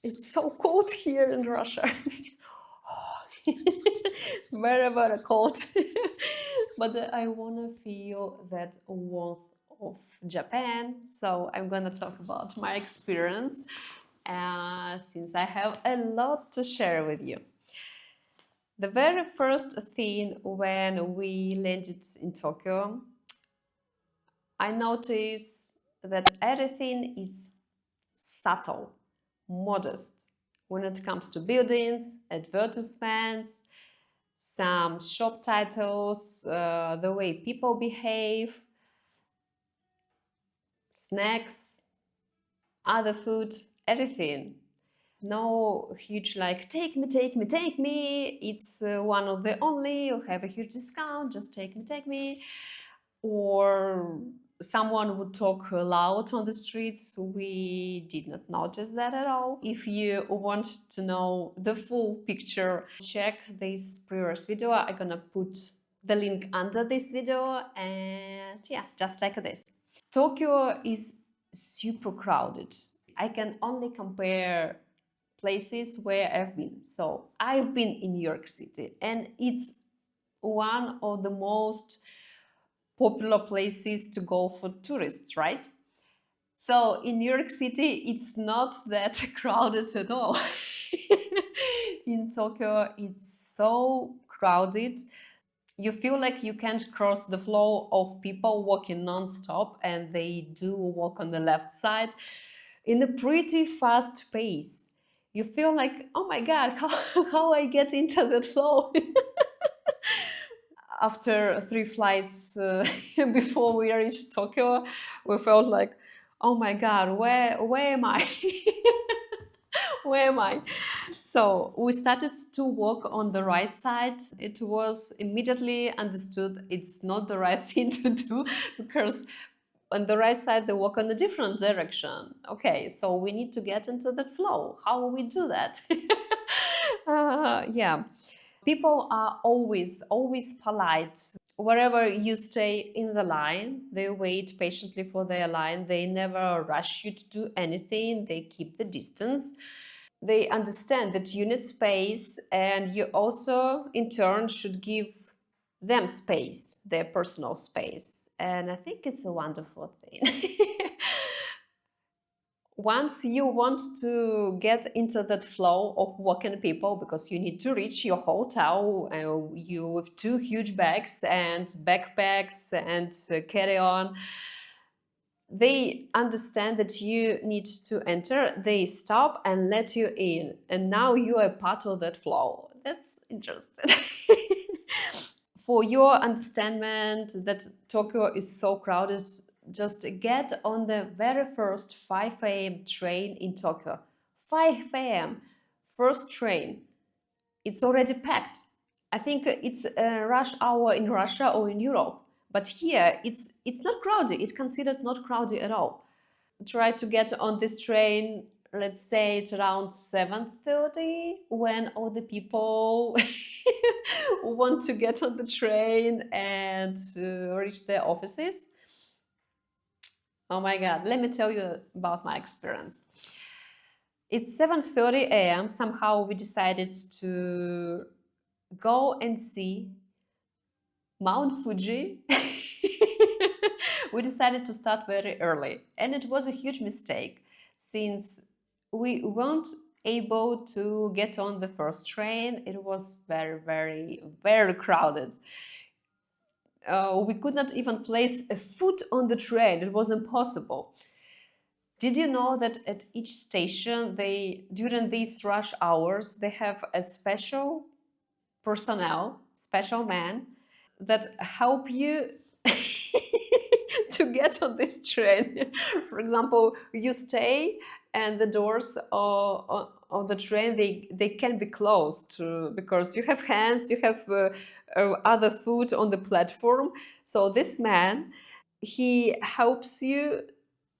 It's so cold here in Russia. Very, very cold. But I want to feel that warmth of Japan. So I'm going to talk about my experience since I have a lot to share with you. The very first thing when we landed in Tokyo, I noticed that everything is subtle, modest when it comes to buildings, advertisements, some shop titles, the way people behave, snacks, other food, everything. No huge like take me, take me, take me. It's one of the only. You have a huge discount. Just take me. Or someone would talk loud on the streets. We did not notice that at all. If you want to know the full picture, check this previous video. I'm gonna put the link under this video, and yeah, just like this. Tokyo is super crowded. I can only compare places where I've been. So I've been in New York City, and it's one of the most popular places to go for tourists, right? So in New York City, it's not that crowded at all. In Tokyo, it's so crowded. You feel like you can't cross the flow of people walking non-stop, and they do walk on the left side in a pretty fast pace. You feel like, oh my God, how I get into that flow? After 3 flights before we reached Tokyo, we felt like, oh my God, where am I? Where am I? So we started to walk on the right side. It was immediately understood it's not the right thing to do, because on the right side they walk in a different direction. Okay, so we need to get into that flow. How will we do that? Yeah. People are always polite. Wherever you stay in the line, they wait patiently for their line. They never rush you to do anything. They keep the distance. They understand that you need space, and you also, in turn, should give them space, their personal space. And I think it's a wonderful thing. Once you want to get into that flow of walking people, because you need to reach your hotel, you with two huge bags and backpacks and carry on, they understand that you need to enter, they stop and let you in, and now you are part of that flow. That's interesting. For your understanding that Tokyo is so crowded, just get on the very first 5 a.m. train in Tokyo. 5 a.m. first train. It's already packed. I think it's a rush hour in Russia or in Europe. But here, it's not crowded. It's considered not crowded at all. Try to get on this train, let's say it's around 7:30, when all the people want to get on the train and reach their offices. Oh my God, let me tell you about my experience. It's 7:30 a.m. Somehow we decided to go and see Mount Fuji. We decided to start very early, and it was a huge mistake since we weren't able to get on the first train. It was very, very, very crowded. We could not even place a foot on the train. It was impossible. Did you know that at each station, during these rush hours, they have a special personnel, special man, that help you to get on this train? For example, you stay and the doors of the train, they can be closed because you have hands, you have other food on the platform. So this man, he helps you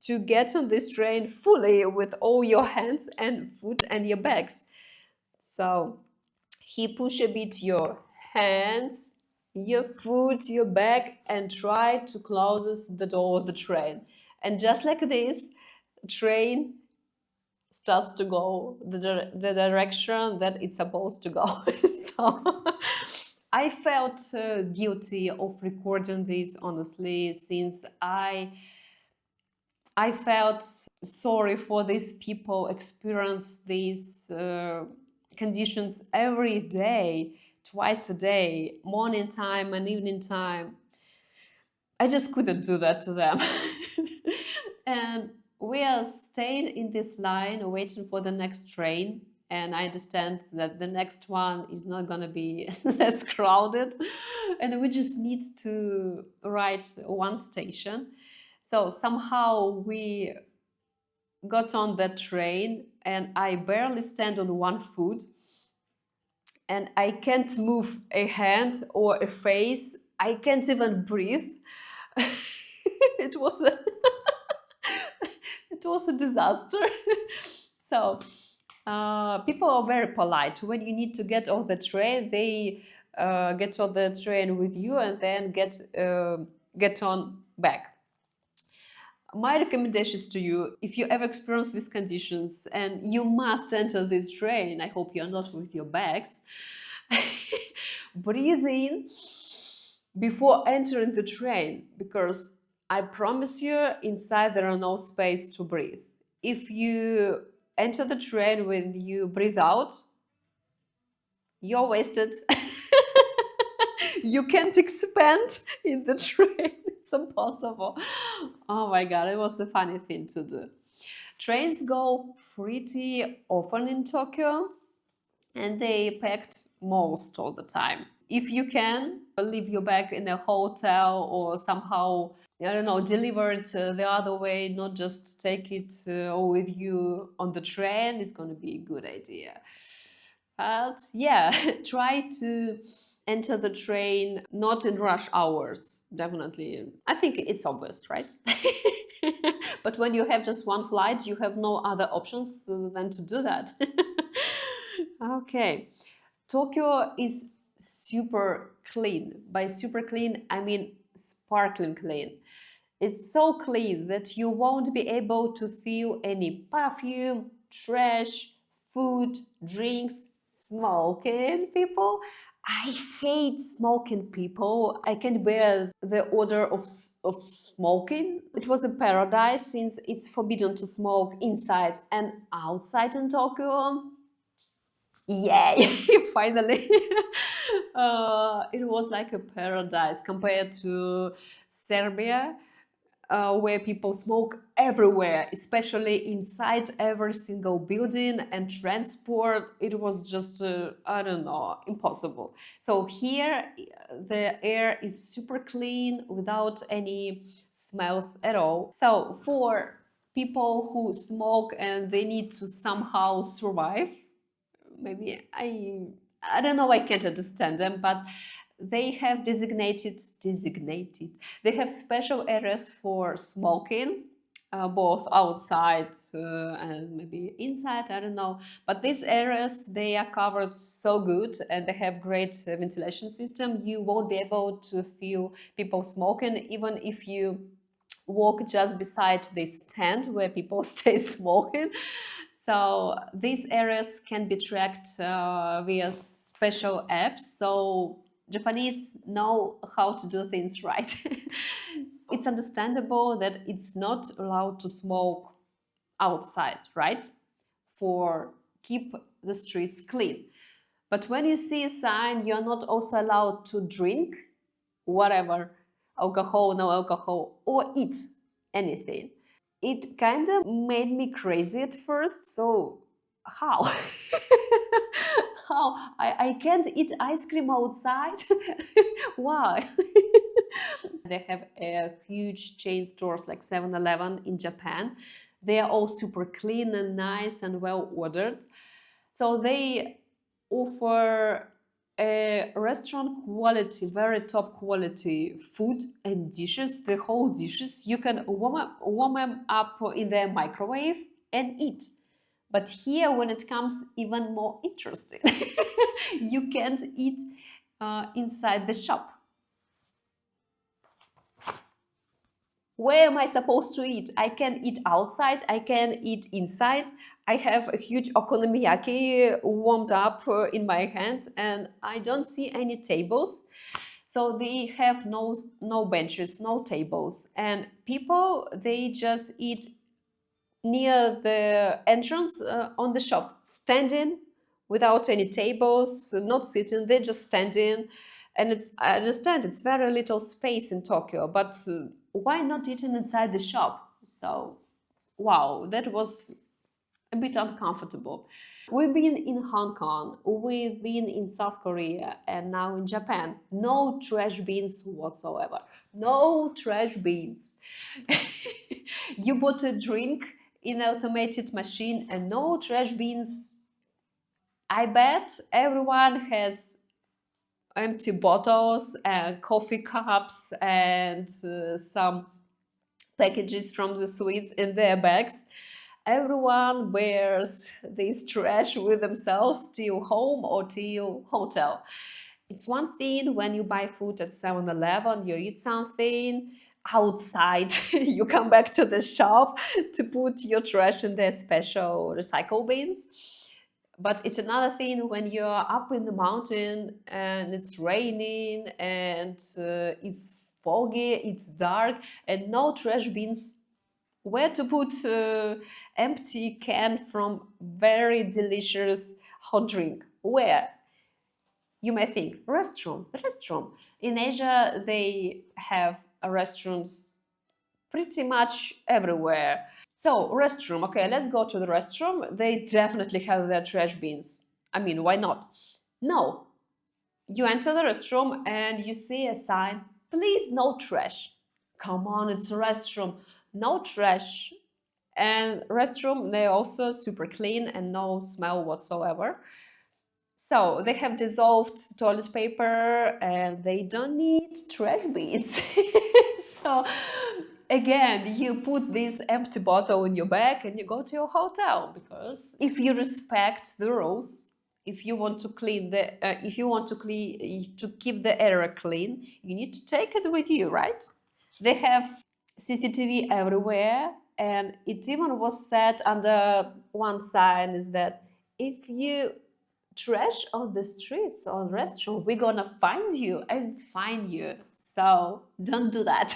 to get on this train fully with all your hands and foot and your bags. So he push a bit your hands, your foot, your bag, and try to close the door of the train. And just like this, train starts to go the direction that it's supposed to go. So I felt guilty of recording this, honestly, since I felt sorry for these people experience these conditions every day, twice a day, morning time and evening time. I just couldn't do that to them. And we are staying in this line waiting for the next train. And I understand that the next one is not going to be less crowded. And we just need to ride one station. So somehow we got on that train and I barely stand on one foot and I can't move a hand or a face. I can't even breathe. It was a it was a disaster. So people are very polite. When you need to get off the train, they get on the train with you and then get on back. My recommendations to you, if you ever experience these conditions and you must enter this train, I hope you're not with your bags, breathe in before entering the train, because I promise you, inside there are no space to breathe. If you enter the train when you breathe out, you're wasted. You can't expand in the train. It's impossible. Oh my God, it was a funny thing to do. Trains go pretty often in Tokyo and they packed most all the time. If you can, leave your bag in a hotel or somehow, I don't know, deliver it the other way, not just take it with you on the train, it's going to be a good idea. But yeah, try to enter the train not in rush hours, definitely. I think it's obvious, right? But when you have just one flight, you have no other options than to do that. Okay. Tokyo is super clean. By super clean, I mean sparkling clean. It's so clean that you won't be able to feel any perfume, trash, food, drinks, smoking people. I hate smoking people. I can't bear the odor of smoking. It was a paradise since it's forbidden to smoke inside and outside in Tokyo. Yay, finally. It was like a paradise compared to Serbia, where people smoke everywhere, especially inside every single building and transport. It was just, I don't know, impossible. So here, the air is super clean without any smells at all. So for people who smoke and they need to somehow survive, maybe I don't know, I can't understand them, but they have designated they have special areas for smoking, both outside and maybe inside, I don't know, but these areas, they are covered so good and they have great ventilation system. You won't be able to feel people smoking even if you walk just beside this tent where people stay smoking. So these areas can be tracked via special apps. So Japanese know how to do things right. It's understandable that it's not allowed to smoke outside, right? For keep the streets clean. But when you see a sign, you're not also allowed to drink whatever, alcohol, no alcohol, or eat anything. It kind of made me crazy at first. So how? How? I can't eat ice cream outside? Why? They have huge chain stores like 7-Eleven in Japan. They are all super clean and nice and well ordered. So they offer a restaurant quality, very top quality food and dishes, the whole dishes. You can warm them up in the microwave and eat. But here, when it comes even more interesting, you can't eat inside the shop. Where am I supposed to eat? I can eat outside, I can eat inside. I have a huge okonomiyaki warmed up in my hands, and I don't see any tables. So they have no benches, no tables, and people, they just eat near the entrance on the shop, standing without any tables, not sitting, they're just standing. And it's, I understand it's very little space in Tokyo, but why not eating inside the shop? So, wow, that was a bit uncomfortable. We've been in Hong Kong, we've been in South Korea, and now in Japan. No trash bins whatsoever. No trash bins. You bought a drink in an automated machine and no trash bins. I bet everyone has empty bottles and coffee cups and some packages from the sweets in their bags. Everyone wears this trash with themselves till home or till hotel. It's one thing when you buy food at 7-Eleven, you eat something outside, you come back to the shop to put your trash in their special recycle bins. But it's another thing when you're up in the mountain and it's raining and it's foggy, it's dark, and no trash bins where to put empty can from very delicious hot drink. Where? You may think, restroom. In Asia, they have restrooms pretty much everywhere. So, restroom, okay, let's go to the restroom. They definitely have their trash bins. I mean, why not? No, you enter the restroom and you see a sign, please no trash. Come on, it's a restroom. No trash. And restroom, they're also super clean and no smell whatsoever. So they have dissolved toilet paper and they don't need trash bins. So again, you put this empty bottle in your bag and you go to your hotel, because if you respect the rules, if you want to clean the if you want to clean to keep the area clean, you need to take it with you, right? They have CCTV everywhere, and it even was said under one sign is that if you trash on the streets or restaurant, we're gonna find you and fine you. So don't do that.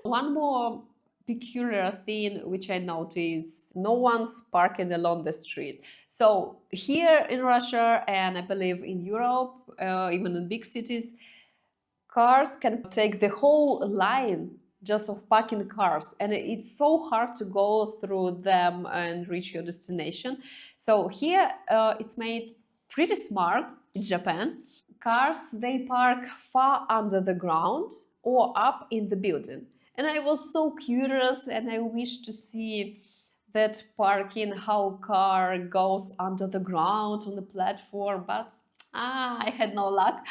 One more peculiar thing which I noticed, no one's parking along the street. So here in Russia, and I believe in Europe, even in big cities, cars can take the whole line just of parking cars, and it's so hard to go through them and reach your destination. So here it's made pretty smart in Japan. Cars, they park far under the ground or up in the building. And I was so curious and I wish to see that parking, how car goes under the ground on the platform, but I had no luck.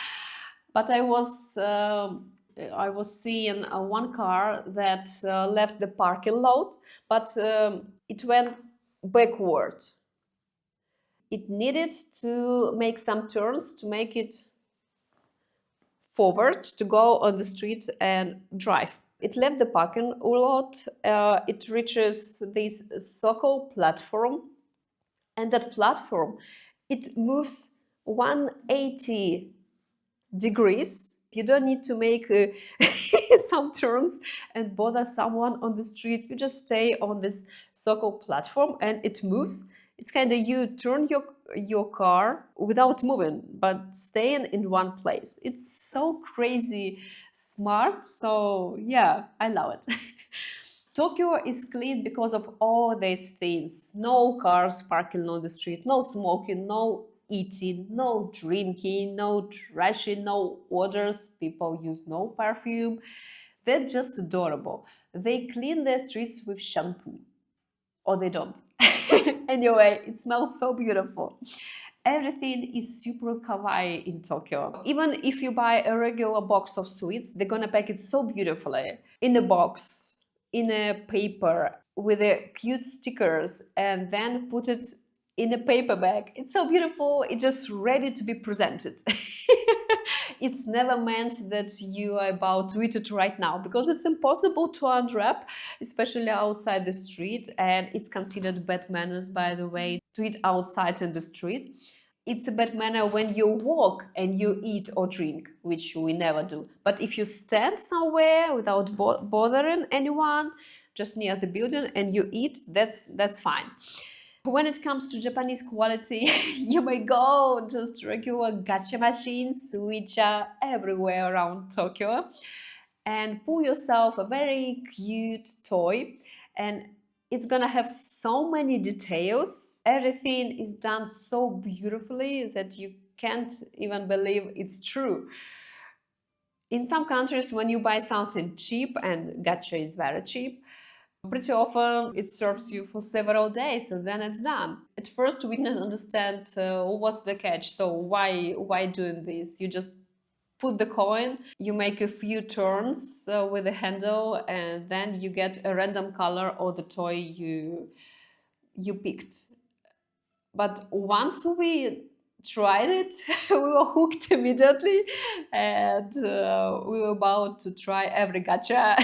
But I was seeing one car that left the parking lot, but it went backward. It needed to make some turns to make it forward to go on the street and drive. It left the parking lot. It reaches this circle platform, and that platform, it moves 180 degrees. You don't need to make some turns and bother someone on the street. You just stay on this circle platform and it moves. It's kind of, you turn your car without moving, but staying in one place. It's so crazy smart. So yeah, I love it. Tokyo is clean because of all these things. No cars parking on the street, no smoking, no eating, no drinking, no trashing, no odors. People use no perfume. They're just adorable. They clean their streets with shampoo. Or they don't. Anyway, it smells so beautiful. Everything is super kawaii in Tokyo. Even if you buy a regular box of sweets, they're gonna pack it so beautifully. In a box, in a paper, with cute stickers, and then put it in a paper bag. It's so beautiful. It's just ready to be presented. It's never meant that you are about to eat it right now, because it's impossible to unwrap, especially outside the street. And it's considered bad manners, by the way, to eat outside in the street. It's a bad manner when you walk and you eat or drink, which we never do. But if you stand somewhere without bothering anyone, just near the building, and you eat, that's fine. When it comes to Japanese quality, you may go just regular gacha machines, which are everywhere around Tokyo, and pull yourself a very cute toy, and it's gonna have so many details. Everything is done so beautifully that you can't even believe it's true. In some countries, when you buy something cheap, and gacha is very cheap, pretty often it serves you for several days and then it's done. At first we didn't understand what's the catch. So why doing this? You just put the coin, you make a few turns with the handle, and then you get a random color or the toy you picked. But once we tried it, we were hooked immediately, and we were about to try every gacha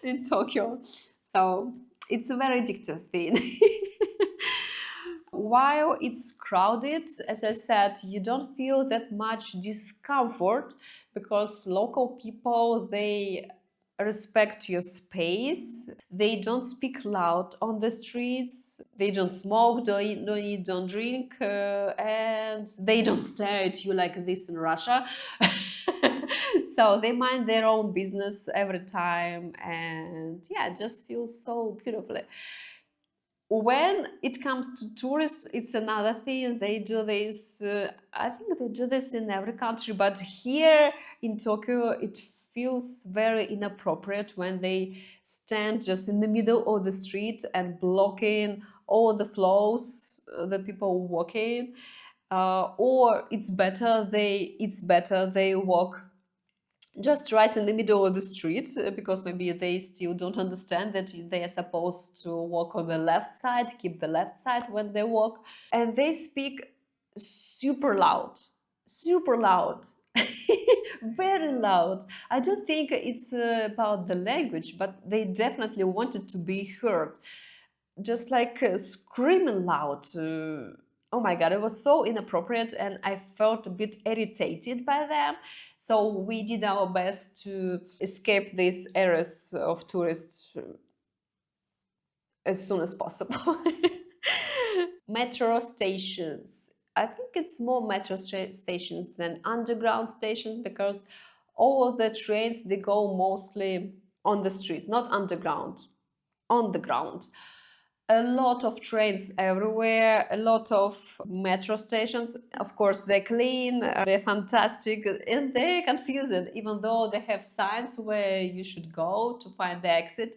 in Tokyo. So it's a very addictive thing. While it's crowded, as I said, you don't feel that much discomfort, because local people, they respect your space. They don't speak loud on the streets. They don't smoke, don't eat, don't drink, and they don't stare at you like this in Russia. So they mind their own business every time, and yeah, it just feels so beautifully. When it comes to tourists, it's another thing. They do this, I think they do this in every country, but here in Tokyo, it feels very inappropriate when they stand just in the middle of the street and blocking all the flows, the people walking. Or it's better they walk just right in the middle of the street, because maybe they still don't understand that they are supposed to walk on the left side, keep the left side when they walk. And they speak super loud, super loud. Very loud. I don't think it's about the language, but they definitely wanted to be heard, just like screaming loud. Oh my god, it was so inappropriate, and I felt a bit irritated by them. So we did our best to escape these areas of tourists as soon as possible. Metro stations. I think it's more metro stations than underground stations, because all of the trains, they go mostly on the street, not underground, on the ground. A lot of trains everywhere, a lot of metro stations. Of course, they're clean, they're fantastic, and they're confusing, even though they have signs where you should go to find the exit.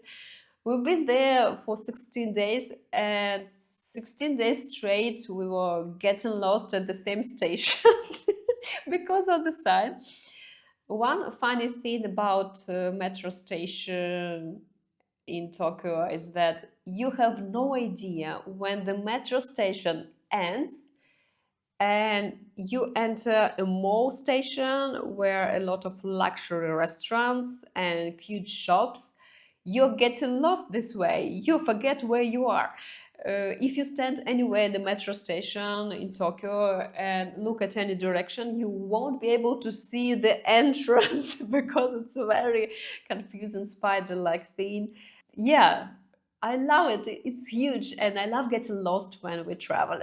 We've been there for 16 days, and 16 days straight we were getting lost at the same station because of the sign. One funny thing about metro station in Tokyo is that you have no idea when the metro station ends and you enter a mall station where a lot of luxury restaurants and huge shops. You're getting lost this way. You forget where you are. If you stand anywhere in the metro station in Tokyo and look at any direction, you won't be able to see the entrance because it's a very confusing spider-like thing. Yeah, I love it. It's huge, and I love getting lost when we travel.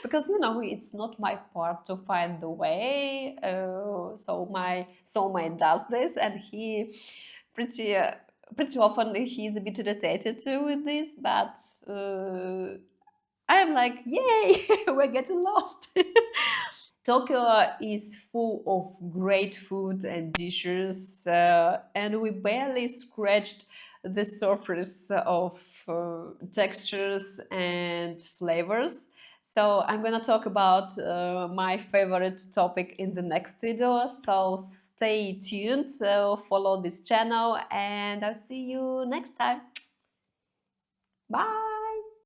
Because it's not my part to find the way. So my soulmate does this, and he pretty pretty often he's a bit irritated too with this. But I'm like, yay, we're getting lost. Tokyo is full of great food and dishes, and we barely scratched the surface of textures and flavors. So I'm gonna talk about my favorite topic in the next video. So stay tuned, follow this channel, and I'll see you next time. Bye!